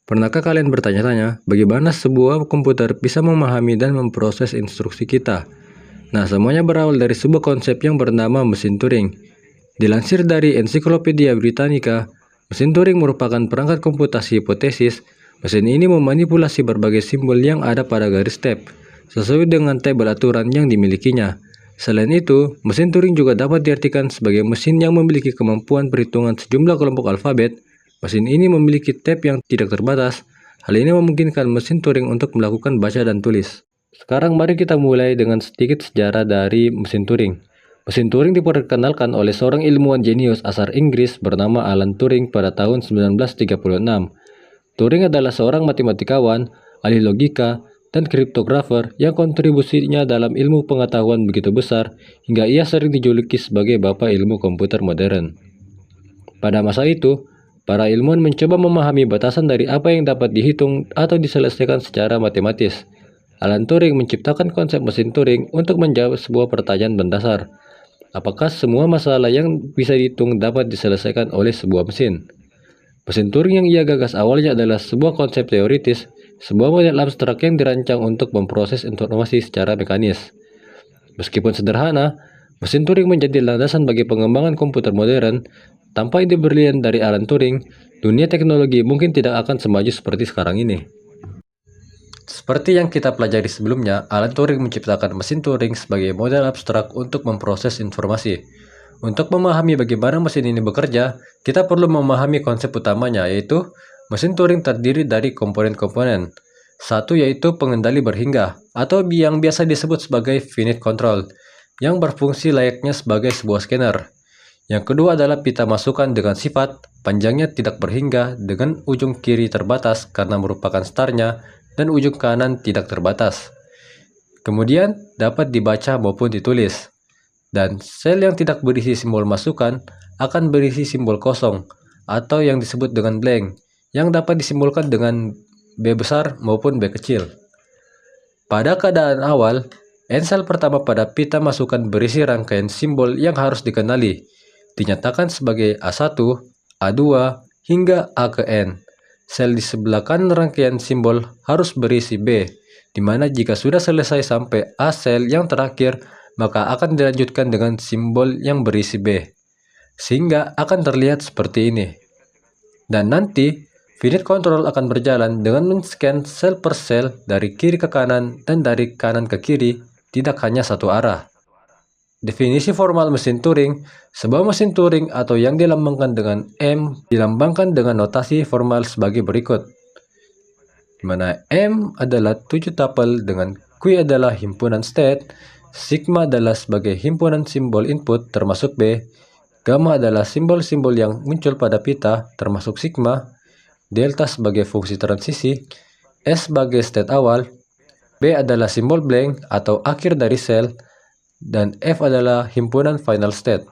Pernahkah kalian bertanya-tanya bagaimana sebuah komputer bisa memahami dan memproses instruksi kita? Nah, semuanya berawal dari sebuah konsep yang bernama mesin Turing. Dilansir dari Ensiklopedia Britannica, mesin Turing merupakan perangkat komputasi hipotesis. Mesin ini memanipulasi berbagai simbol yang ada pada garis tab, sesuai dengan tabel aturan yang dimilikinya. Selain itu, mesin Turing juga dapat diartikan sebagai mesin yang memiliki kemampuan perhitungan sejumlah kelompok alfabet. Mesin ini memiliki tab yang tidak terbatas. Hal ini memungkinkan mesin Turing untuk melakukan baca dan tulis. Sekarang mari kita mulai dengan sedikit sejarah dari mesin Turing. Mesin Turing diperkenalkan oleh seorang ilmuwan jenius asal Inggris bernama Alan Turing pada tahun 1936. Turing adalah seorang matematikawan, ahli logika, dan kriptografer yang kontribusinya dalam ilmu pengetahuan begitu besar hingga ia sering dijuluki sebagai bapak ilmu komputer modern. Pada masa itu, para ilmuwan mencoba memahami batasan dari apa yang dapat dihitung atau diselesaikan secara matematis. Alan Turing menciptakan konsep mesin Turing untuk menjawab sebuah pertanyaan mendasar. Apakah semua masalah yang bisa dihitung dapat diselesaikan oleh sebuah mesin? Mesin Turing yang ia gagas awalnya adalah sebuah konsep teoritis, sebuah model abstrak yang dirancang untuk memproses informasi secara mekanis. Meskipun sederhana, mesin Turing menjadi landasan bagi pengembangan komputer modern. Tanpa ide brilian dari Alan Turing, dunia teknologi mungkin tidak akan semaju seperti sekarang ini. Seperti yang kita pelajari sebelumnya, Alan Turing menciptakan mesin Turing sebagai model abstrak untuk memproses informasi. Untuk memahami bagaimana mesin ini bekerja, kita perlu memahami konsep utamanya, yaitu mesin Turing terdiri dari komponen-komponen. Satu yaitu pengendali berhingga, atau yang biasa disebut sebagai finite control, yang berfungsi layaknya sebagai sebuah scanner. Yang kedua adalah pita masukan dengan sifat, panjangnya tidak berhingga dengan ujung kiri terbatas karena merupakan startnya, dan ujung kanan tidak terbatas. Kemudian dapat dibaca maupun ditulis. Dan sel yang tidak berisi simbol masukan akan berisi simbol kosong atau yang disebut dengan blank, yang dapat disimbolkan dengan B besar maupun B kecil. Pada keadaan awal, sel pertama pada pita masukan berisi rangkaian simbol yang harus dikenali, dinyatakan sebagai A1, A2, hingga A ke N. Sel di sebelah kanan rangkaian simbol harus berisi B, di mana jika sudah selesai sampai A sel yang terakhir, maka akan dilanjutkan dengan simbol yang berisi B, sehingga akan terlihat seperti ini. Dan nanti, finite control akan berjalan dengan men-scan sel per sel dari kiri ke kanan dan dari kanan ke kiri, tidak hanya satu arah. Definisi formal mesin Turing, sebuah mesin Turing atau yang dilambangkan dengan M dilambangkan dengan notasi formal sebagai berikut, di mana M adalah 7 tupel dengan Q adalah himpunan state, sigma adalah sebagai himpunan simbol input termasuk B, gamma adalah simbol-simbol yang muncul pada pita termasuk sigma, delta sebagai fungsi transisi, S sebagai state awal, B adalah simbol blank atau akhir dari sel, dan F adalah himpunan final state.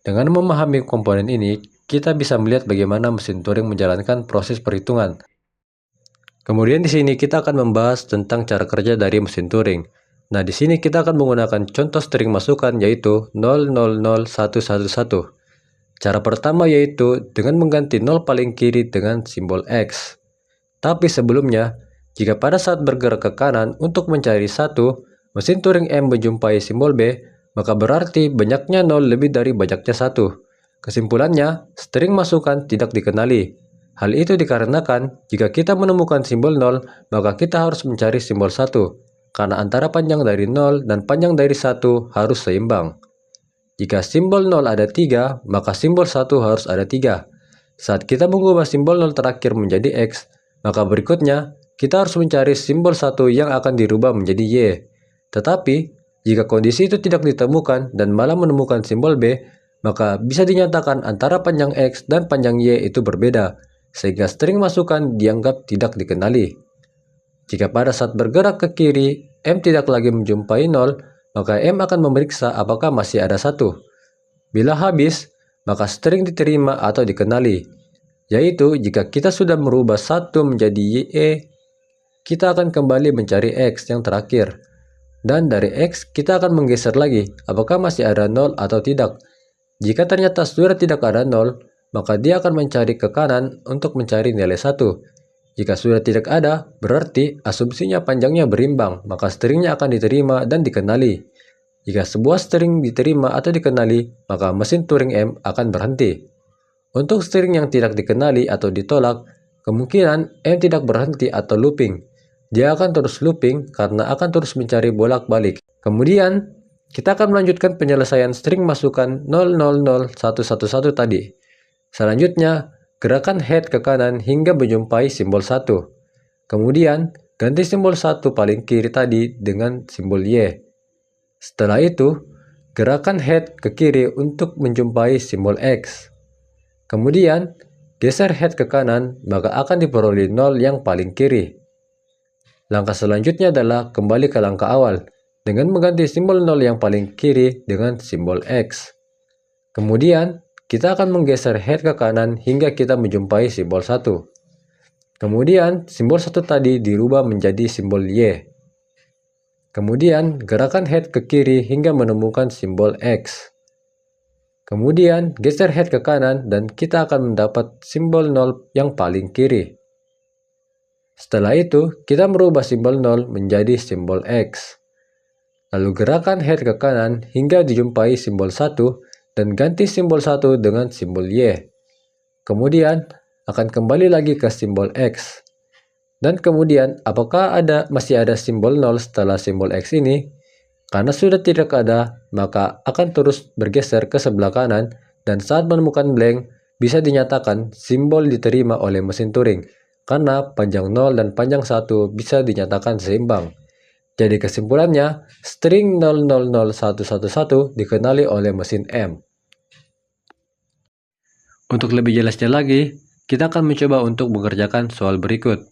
Dengan memahami komponen ini, kita bisa melihat bagaimana mesin Turing menjalankan proses perhitungan. Kemudian di sini kita akan membahas tentang cara kerja dari mesin Turing. Nah, di sini kita akan menggunakan contoh string masukan yaitu 000111. Cara pertama yaitu dengan mengganti 0 paling kiri dengan simbol X. Tapi sebelumnya, jika pada saat bergerak ke kanan untuk mencari 1, mesin Turing M menjumpai simbol B, maka berarti banyaknya 0 lebih dari banyaknya 1. Kesimpulannya, string masukan tidak dikenali. Hal itu dikarenakan jika kita menemukan simbol 0, maka kita harus mencari simbol 1, karena antara panjang dari 0 dan panjang dari 1 harus seimbang. Jika simbol 0 ada 3, maka simbol 1 harus ada 3. Saat kita mengubah simbol 0 terakhir menjadi X, maka berikutnya kita harus mencari simbol 1 yang akan dirubah menjadi Y. Tetapi, jika kondisi itu tidak ditemukan dan malah menemukan simbol B, maka bisa dinyatakan antara panjang X dan panjang Y itu berbeda, sehingga string masukan dianggap tidak dikenali. Jika pada saat bergerak ke kiri, M tidak lagi menjumpai 0, maka M akan memeriksa apakah masih ada 1. Bila habis, maka string diterima atau dikenali, yaitu jika kita sudah merubah 1 menjadi Y, kita akan kembali mencari X yang terakhir. Dan dari X, kita akan menggeser lagi, apakah masih ada 0 atau tidak. Jika ternyata sudah tidak ada 0, maka dia akan mencari ke kanan untuk mencari nilai 1. Jika sudah tidak ada, berarti asumsinya panjangnya berimbang, maka stringnya akan diterima dan dikenali. Jika sebuah string diterima atau dikenali, maka mesin Turing M akan berhenti. Untuk string yang tidak dikenali atau ditolak, kemungkinan M tidak berhenti atau looping. Dia akan terus looping karena akan terus mencari bolak-balik. Kemudian, kita akan melanjutkan penyelesaian string masukan 000111 tadi. Selanjutnya, gerakan head ke kanan hingga menjumpai simbol 1. Kemudian, ganti simbol 1 paling kiri tadi dengan simbol Y. Setelah itu, gerakan head ke kiri untuk menjumpai simbol X. Kemudian, geser head ke kanan, maka akan diperoleh 0 yang paling kiri. Langkah selanjutnya adalah kembali ke langkah awal, dengan mengganti simbol 0 yang paling kiri dengan simbol X. Kemudian, kita akan menggeser head ke kanan hingga kita menjumpai simbol 1. Kemudian, simbol 1 tadi dirubah menjadi simbol Y. Kemudian, gerakan head ke kiri hingga menemukan simbol X. Kemudian, geser head ke kanan dan kita akan mendapat simbol 0 yang paling kiri. Setelah itu, kita merubah simbol 0 menjadi simbol X. Lalu gerakan head ke kanan hingga dijumpai simbol 1 dan ganti simbol 1 dengan simbol Y. Kemudian, akan kembali lagi ke simbol X. Dan kemudian, apakah masih ada simbol 0 setelah simbol X ini? Karena sudah tidak ada, maka akan terus bergeser ke sebelah kanan dan saat menemukan blank, bisa dinyatakan simbol diterima oleh mesin Turing. Karena panjang 0 dan panjang 1 bisa dinyatakan seimbang. Jadi kesimpulannya, string 000111 dikenali oleh mesin M. Untuk lebih jelasnya lagi, kita akan mencoba untuk mengerjakan soal berikut.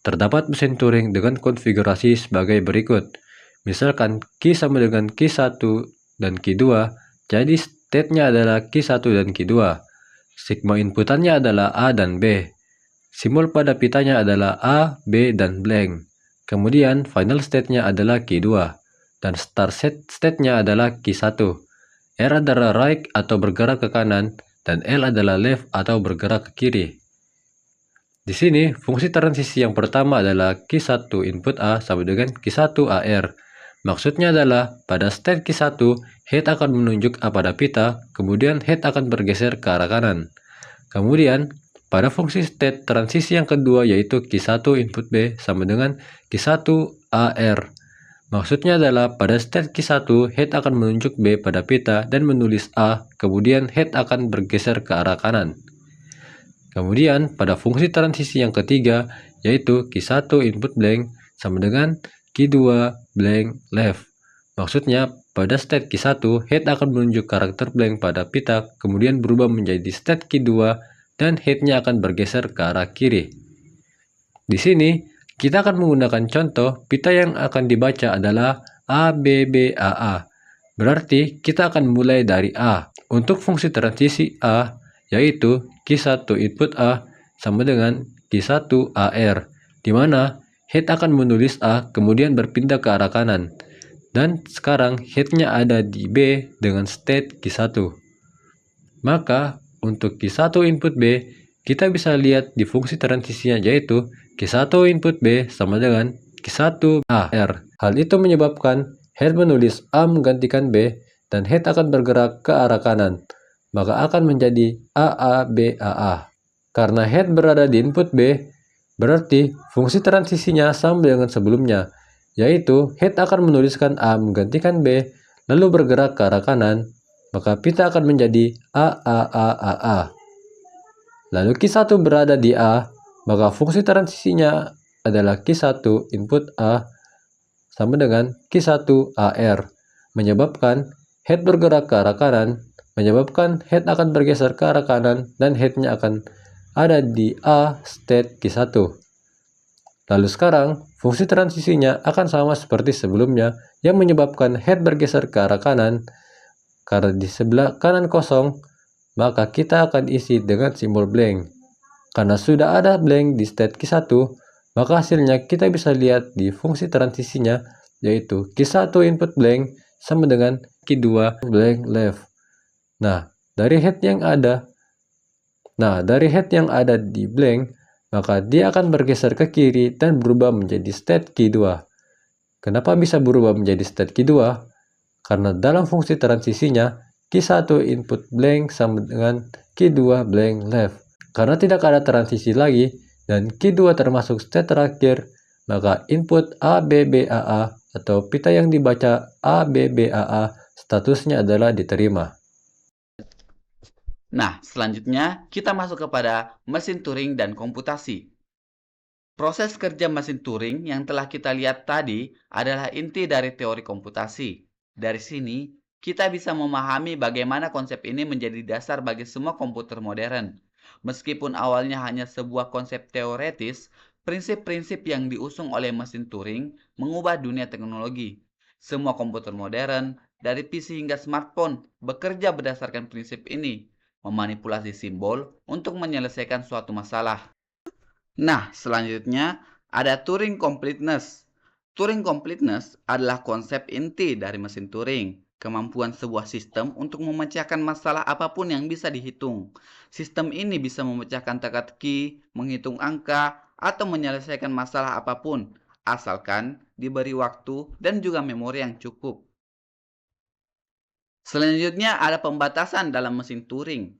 Terdapat mesin Turing dengan konfigurasi sebagai berikut. Misalkan key sama dengan key 1 dan key 2, jadi state-nya adalah key 1 dan key 2. Sigma inputannya adalah A dan B. Simbol pada pitanya adalah A, B, dan blank. Kemudian final state-nya adalah key 2. Dan start state-nya adalah key 1. R adalah right atau bergerak ke kanan, dan L adalah left atau bergerak ke kiri. Di sini, fungsi transisi yang pertama adalah key 1 input A sama dengan key 1 AR. Maksudnya adalah, pada state key 1, head akan menunjuk A pada pita, kemudian head akan bergeser ke arah kanan. Kemudian, pada fungsi state transisi yang kedua yaitu key 1 input B sama dengan key 1 AR. Maksudnya adalah pada state key 1, head akan menunjuk B pada pita dan menulis A, kemudian head akan bergeser ke arah kanan. Kemudian, pada fungsi transisi yang ketiga yaitu key 1 input blank sama dengan key 2 blank left. Maksudnya, pada state key 1, head akan menunjuk karakter blank pada pita, kemudian berubah menjadi state key 2, dan head-nya akan bergeser ke arah kiri. Di sini, kita akan menggunakan contoh, pita yang akan dibaca adalah ABBAA. Berarti, kita akan mulai dari A. Untuk fungsi transisi A, yaitu key 1 input A sama dengan key 1 AR, di mana head akan menulis A, kemudian berpindah ke arah kanan. Dan sekarang head-nya ada di B dengan state key 1. Maka, untuk key 1 input B, kita bisa lihat di fungsi transisinya yaitu key 1 input B sama dengan key 1 AR. Hal itu menyebabkan head menulis A menggantikan B dan head akan bergerak ke arah kanan. Maka akan menjadi AABAA. Karena head berada di input B, berarti fungsi transisinya sama dengan sebelumnya, yaitu head akan menuliskan A menggantikan B, lalu bergerak ke arah kanan, maka pita akan menjadi AAAAA. Lalu key 1 berada di A, maka fungsi transisinya adalah key 1 input A sama dengan key 1 AR, menyebabkan head bergerak ke arah kanan, menyebabkan head akan bergeser ke arah kanan dan head-nya akan ada di A state key 1. Lalu sekarang, fungsi transisinya akan sama seperti sebelumnya yang menyebabkan head bergeser ke arah kanan. Karena di sebelah kanan kosong, maka kita akan isi dengan simbol blank. Karena sudah ada blank di state key 1, maka hasilnya kita bisa lihat di fungsi transisinya, yaitu key 1 input blank sama dengan key 2 blank left. Nah, dari head yang ada di blank, maka dia akan bergeser ke kiri dan berubah menjadi state key 2. Kenapa bisa berubah menjadi state key 2? Karena dalam fungsi transisinya, key 1 input blank sama dengan key 2 blank left. Karena tidak ada transisi lagi, dan key 2 termasuk state terakhir, maka input ABBAA atau pita yang dibaca ABBAA statusnya adalah diterima. Nah, selanjutnya kita masuk kepada mesin Turing dan komputasi. Proses kerja mesin Turing yang telah kita lihat tadi adalah inti dari teori komputasi. Dari sini, kita bisa memahami bagaimana konsep ini menjadi dasar bagi semua komputer modern. Meskipun awalnya hanya sebuah konsep teoretis, prinsip-prinsip yang diusung oleh mesin Turing mengubah dunia teknologi. Semua komputer modern, dari PC hingga smartphone, bekerja berdasarkan prinsip ini, memanipulasi simbol untuk menyelesaikan suatu masalah. Nah, selanjutnya ada Turing Completeness. Turing Completeness adalah konsep inti dari mesin Turing, kemampuan sebuah sistem untuk memecahkan masalah apapun yang bisa dihitung. Sistem ini bisa memecahkan teka-teki, menghitung angka, atau menyelesaikan masalah apapun, asalkan diberi waktu dan juga memori yang cukup. Selanjutnya ada pembatasan dalam mesin Turing.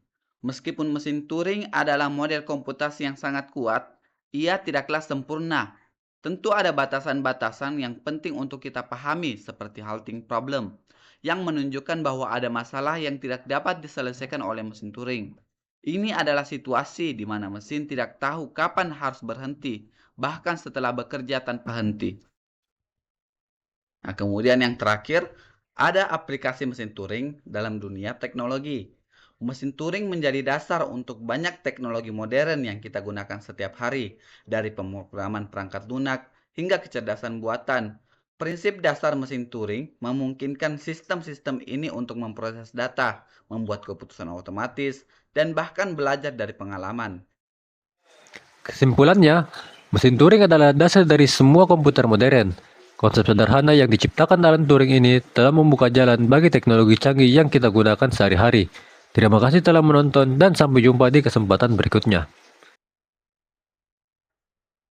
Meskipun mesin Turing adalah model komputasi yang sangat kuat, ia tidaklah sempurna. Tentu ada batasan-batasan yang penting untuk kita pahami seperti halting problem, yang menunjukkan bahwa ada masalah yang tidak dapat diselesaikan oleh mesin Turing. Ini adalah situasi di mana mesin tidak tahu kapan harus berhenti, bahkan setelah bekerja tanpa henti. Nah, kemudian yang terakhir, ada aplikasi mesin Turing dalam dunia teknologi. Mesin Turing menjadi dasar untuk banyak teknologi modern yang kita gunakan setiap hari, dari pemrograman perangkat lunak hingga kecerdasan buatan. Prinsip dasar mesin Turing memungkinkan sistem-sistem ini untuk memproses data, membuat keputusan otomatis, dan bahkan belajar dari pengalaman. Kesimpulannya, mesin Turing adalah dasar dari semua komputer modern. Konsep sederhana yang diciptakan dalam Turing ini telah membuka jalan bagi teknologi canggih yang kita gunakan sehari-hari. Terima kasih telah menonton dan sampai jumpa di kesempatan berikutnya.